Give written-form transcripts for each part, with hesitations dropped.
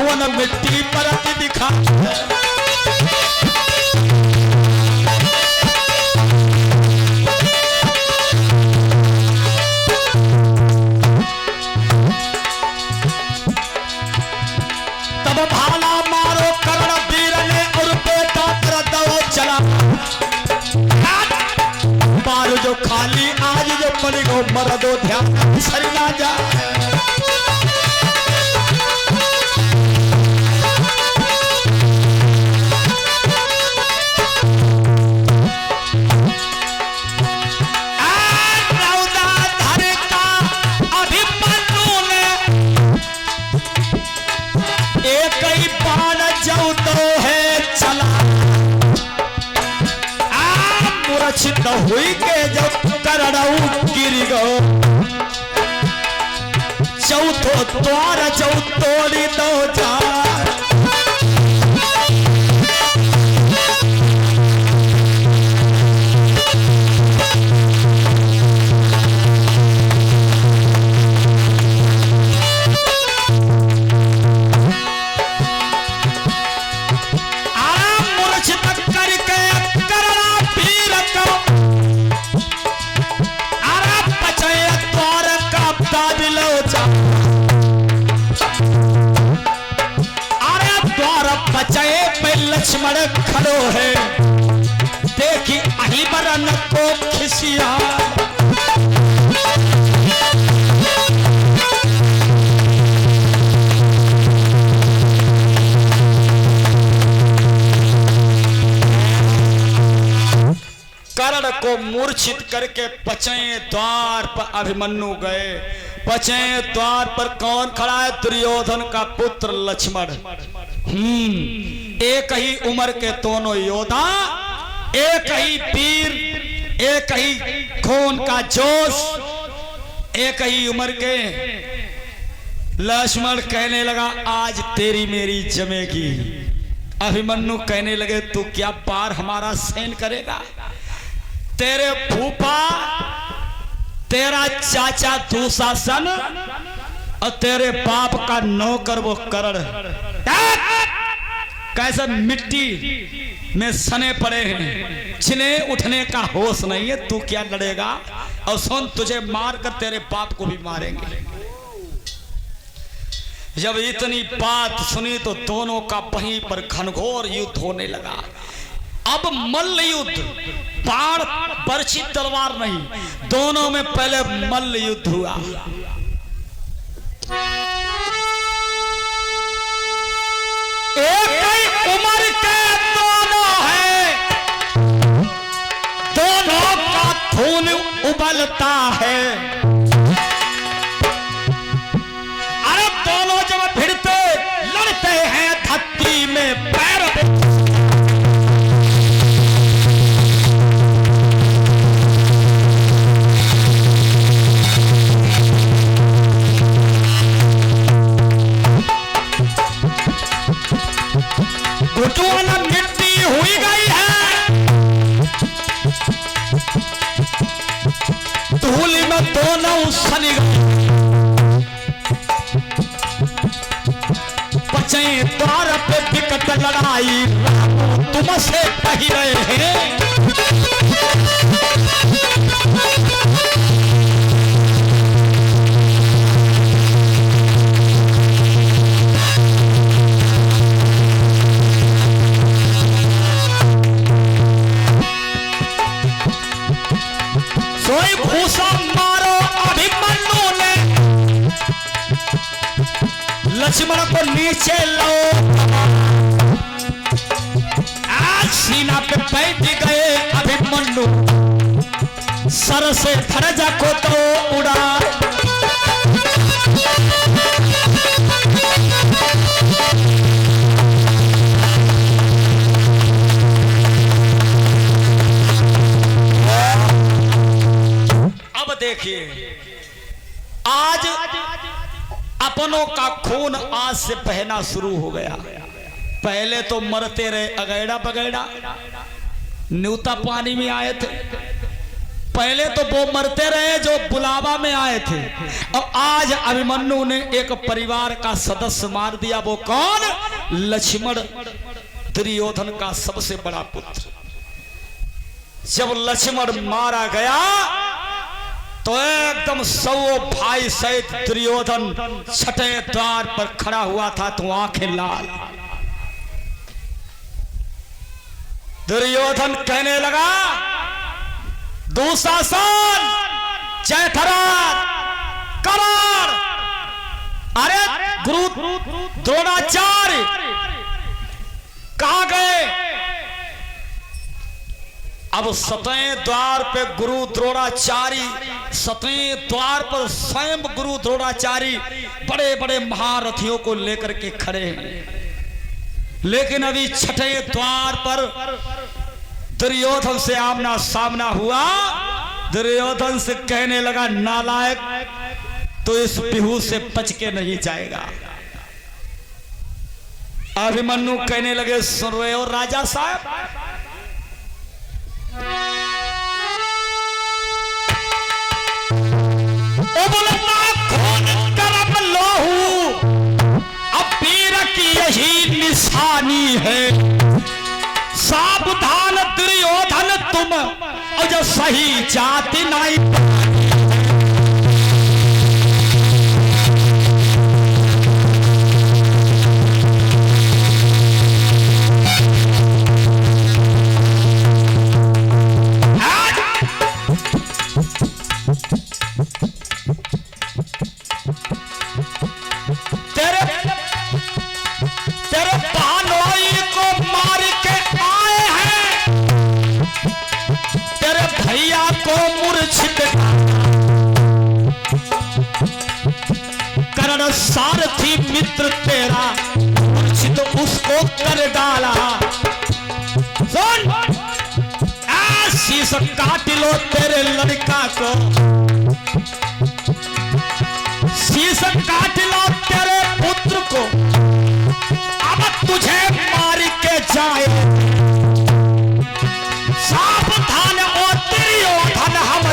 घुटुअन मिट्टी परत दिखा तब भाला मारो कर्ण वीर ने और बेटा कर दो चला मारो जो खाली आज जो पड़ी गो मर दो ध्यान सरी ना जा हुई के जब करड़ऊ गिर गो चौथो द्वार चौतोड़ी दो जार लक्ष्मण खड़ो है देखी अही बरन को खिसिया कर्ण को मूर्छित करके पचय द्वार पर अभिमन्यु गए। पचय द्वार पर कौन खड़ा है? दुर्योधन का पुत्र लक्ष्मण। एक ही उम्र के दोनों योद्धा, एक ही वीर, एक ही खून का जोश, एक ही उम्र के। लक्ष्मण कहने लगा आज तेरी मेरी जमेगी। अभिमन्यु कहने लगे तू क्या पार हमारा सहन करेगा? तेरे फूफा, तेरा चाचा दुशासन और तेरे बाप का नौकर वो कर्ण कैसे मिट्टी में सने पड़े हैं, जिन्हें उठने का होश नहीं है। तू क्या लड़ेगा? और सुन, तुझे मारकर तेरे बाप को भी मारेंगे। जब इतनी बात सुनी तो दोनों का वहीं पर घनघोर युद्ध होने लगा। अब मल्ल युद्ध, बाण बरछी तलवार नहीं, दोनों में पहले मल्ल युद्ध हुआ। एक ही उम्र के दोनों हैं, दोनों का खून उबलता है। अरे दोनों जब भिड़ते लड़ते हैं धरती में पैर मिट्टी हुई गई है, धूल में दोनों सनी गए। पचई द्वार पे विकट लड़ाई, तुमसे कही रहे हैं। सोई भूसा मारो अभिमन्यु ने, लक्ष्मण को नीचे लो। आज सीना पे बैठ गए अभिमन्यु, सर से धरजा को तो उड़ा। देखिए आज अपनों का खून आज से बहना शुरू हो गया। पहले तो मरते रहे अगैड़ा बगैड़ा, न्यूता पानी में आए थे। पहले तो वो मरते रहे जो बुलावा में आए थे, और आज अभिमन्यु ने एक परिवार का सदस्य मार दिया। वो कौन? लक्ष्मण, दुर्योधन का सबसे बड़ा पुत्र। जब लक्ष्मण मारा गया तो एकदम 100 भाई सहित दुर्योधन छठे द्वार पर खड़ा हुआ था, तो आंखें लाल। दुर्योधन कहने लगा, दुशासन, जयद्रथ, कर्ण, अरे गुरु द्रोणाचार्य कहां गए? अब 7वें द्वार पे गुरु द्रोणाचार्य, 7वें द्वार पर स्वयं गुरु द्रोणाचार्य बड़े बड़े महारथियों को लेकर के खड़े हैं। लेकिन अभी 6ठे द्वार पर दुर्योधन से आमना सामना हुआ। दुर्योधन से कहने लगा, नालायक, तो इस बिहू से बच के नहीं जाएगा। अभिमन्यु कहने लगे, सुन रहे हो राजा साहब, अब वीर की यही निशानी है, सावधान दुर्योधन तुम, और जो सही जाति नहीं। कर्ण सारथी मित्र तेरा मूर्छित उसको कर डाला। सुन, शीश काट लो तेरे लड़का को, शीश काट लो तेरे पुत्र को, अब तुझे मार के जाए। सावधान ओ दुर्योधन, हम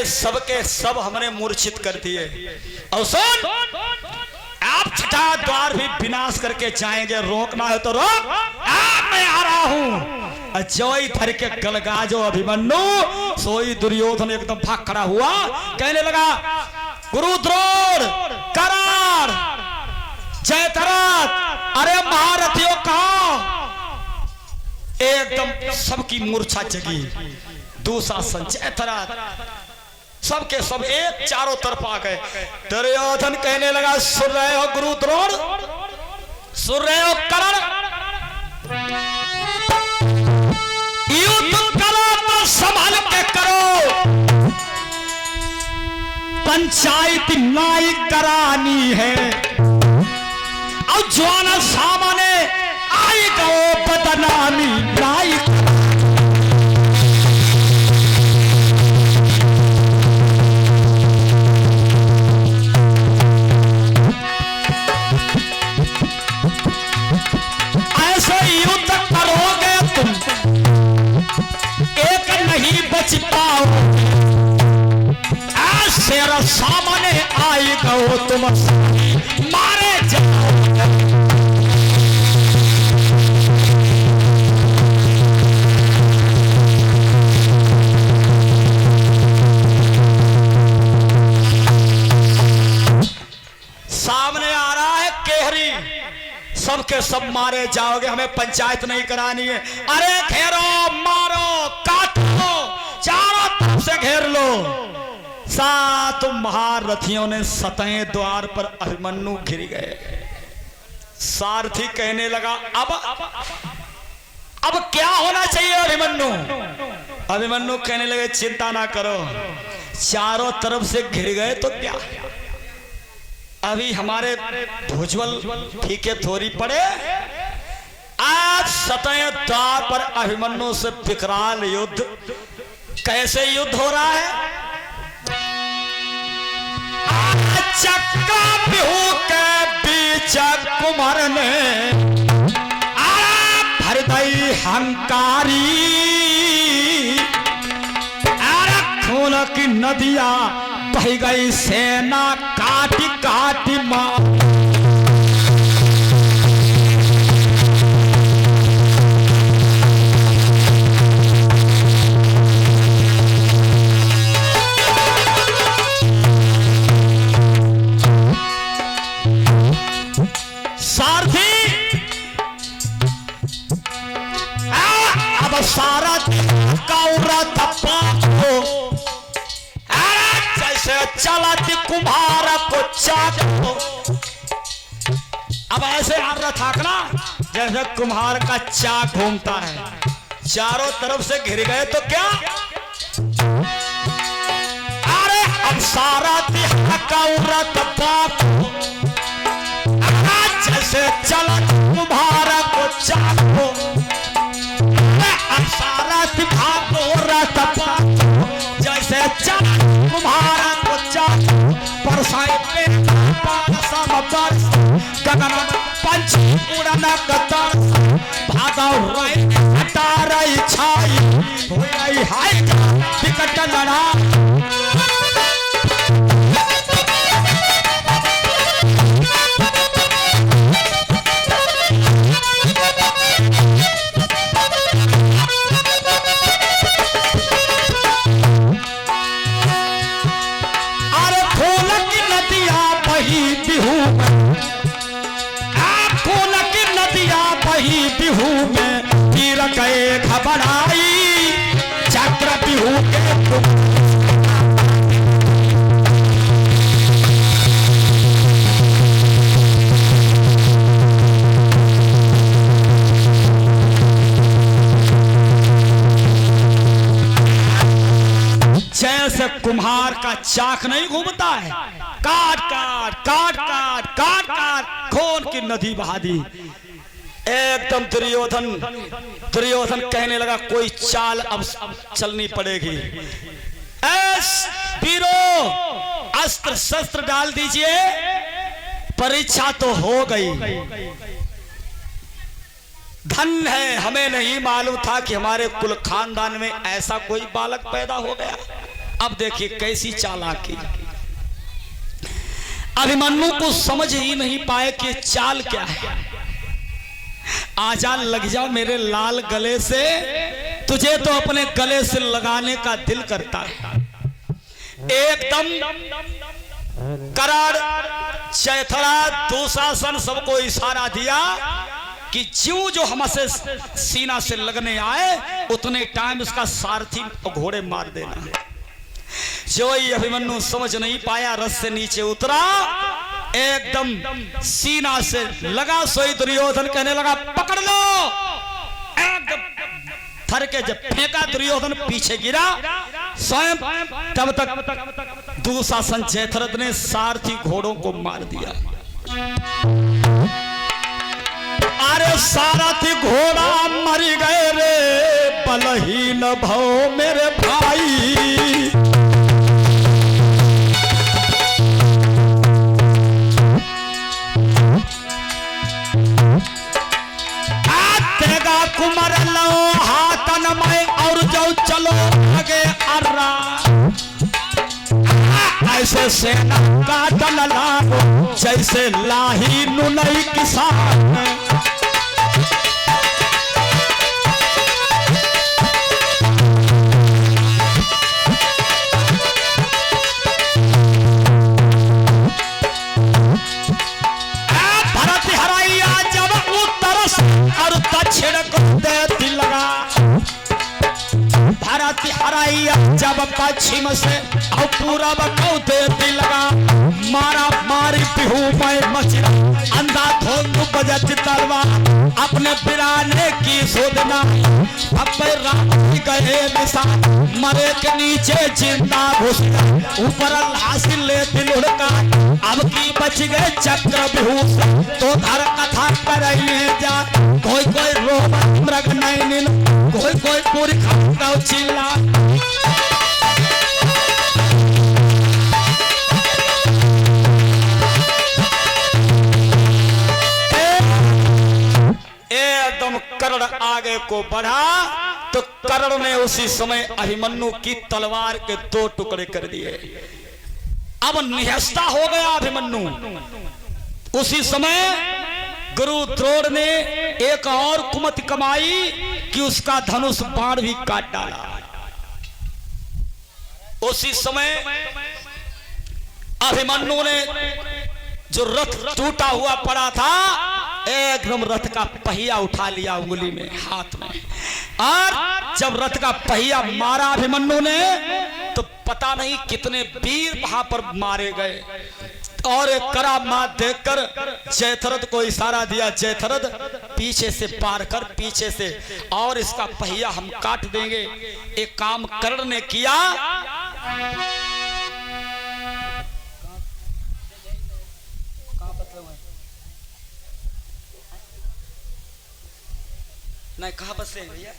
सबके सब हमने मूर्छित कर दिए। और सुन, आप 6ठा द्वार भी विनाश करके जाएंगे, रोकना है तो रोक, मैं आ रहा हूं। जोई धर के गलगाजो अभिमन्यु, सोई दुर्योधन एकदम भाग खड़ा हुआ, कहने लगा, गुरु द्रोण, कर्ण, जयद्रथ, अरे महारथियों कहां? एकदम सबकी मूर्छा जगी। दुशासन, जयद्रथ, सबके सब एक चारों तरफ आ गए। दुर्योधन कहने लगा, सुन रहे हो गुरु द्रोण, सुन रहे हो कर्ण, युद्ध करो तो संभल के करो, पंचायत नाई करानी है, और जो सामने आई गो बदनामी नाई। सामने आई गो तुम मारे जाओ। सामने आ रहा है केहरी, सबके सब मारे जाओगे, हमें पंचायत नहीं करानी है। अरे घेरो, मारो, काटो, चारों तरफ से घेर लो। 7 महारथियों ने 7वें द्वार पर अभिमन्यु घिर गए। सारथी कहने लगा, अब क्या होना चाहिए अभिमन्यु? अभिमन्यु कहने लगे, चिंता ना करो, चारों तरफ से घिर गए तो क्या, अभी हमारे भुजबल फीके थोड़ी पड़े, सतह द्वार पर अभिमन्यु से विकराल युद्ध। कैसे युद्ध हो रहा है? चक्का बिहू के बीच कुमार ने हृदय हंकारी, खून की नदियां बह गई, सेना काटी काटी मार। सारथी अब सारा कौरत पापो, जैसे चलती कुम्हार को चाको। अब ऐसे आप थाकना जैसे कुम्हार का चाक घूमता है, चारों तरफ से घिर गए तो क्या? अरे अब सारा कौरत पापो, जैसे चलत कुम्हार को चाको। सारा भागो रत पाको, जैसे चलत कुम्हार को चाको। परसाई पे पारसम बरस, गगन पंच उड़न कतर। भागो रही हटा रही छाई, हो रही हाय विकट लड़ाई। बिहू में तीर गए घबराई, चक्र बिहू के जैसे कुम्हार का चाक नहीं घूमता है, काट काट काट काट काट काट खून की नदी बहा दी। एकदम दुर्योधन कहने लगा कोई चाल अब चलनी पड़ेगी। वीरों अस्त्र शस्त्र डाल दीजिए, परीक्षा तो हो गई। धन है, हमें नहीं मालूम था कि हमारे कुल खानदान में ऐसा कोई बालक पैदा हो गया। अब देखिए कैसी चालाकी। अभिमन्यु को समझ ही नहीं पाए कि चाल क्या है। आजा लग जा मेरे लाल गले से, तुझे तो अपने गले से लगाने का दिल करता है। एकदम करार चैथड़ा दुशासन सबको इशारा दिया कि ज्यों जो हमसे सीना से लगने आए उतने टाइम उसका सारथी घोड़े मार देना है। जो ही अभिमन्यु समझ नहीं पाया, रथ से नीचे उतरा, एकदम सीना से लगा। सोई दुर्योधन कहने लगा पकड़ लो। एकदम थर के जब फेंका दुर्योधन पीछे गिरा स्वयं, तब तक दुशासन जयद्रथ ने सारथी घोड़ों को मार दिया। अरे सारथी घोड़ा मर गए रे, बलहीन भव मेरे भाई। कुमर लो हाथन में और जो चलो आगे अर्रा, ऐसे सेना का दल लाओ जैसे लाही नुनई किसान। भरत हराइया जब उत्तर और दक्षिण को देती लगा, भारत हराइया जब पश्चिम से और पूरब को देती लगा। मारा मारी बिहू में मचरा, अंधा धुंध बजत तलवार, अपने बिराने की सोदना अब राम गए निशान मरे के नीचे जिंदा घुस ऊपर हासिल ले दिलुड़का अब की बच गए चक्रव्यूह तो धर कथा करइए जा कोई कोई रोम मृग नैनिन कोई कोई पूरी खाता चिल्ला एकदम कर्ण आगे को बढ़ा तो कर्ण ने उसी समय अभिमन्यु की तलवार के 2 टुकड़े कर दिए। अब निहस्ता हो गया अभिमन्यु। उसी समय गुरु द्रोण ने एक और कुमति कमाई कि उसका धनुष बाण भी काट डाला। उसी समय अभिमन्यु ने जो रथ टूटा हुआ पड़ा था एकदम रथ का पहिया उठा लिया उंगली में हाथ में और जब रथ का पहिया मारा अभिमन्यु ने तो पता नहीं कितने वीर वहां पर मारे गए और एक करामात देखकर जयद्रथ को इशारा दिया जयद्रथ पीछे से पार कर पीछे से और इसका पहिया हम काट देंगे। एक काम कर्ण ने किया नहीं कहां बसे भैया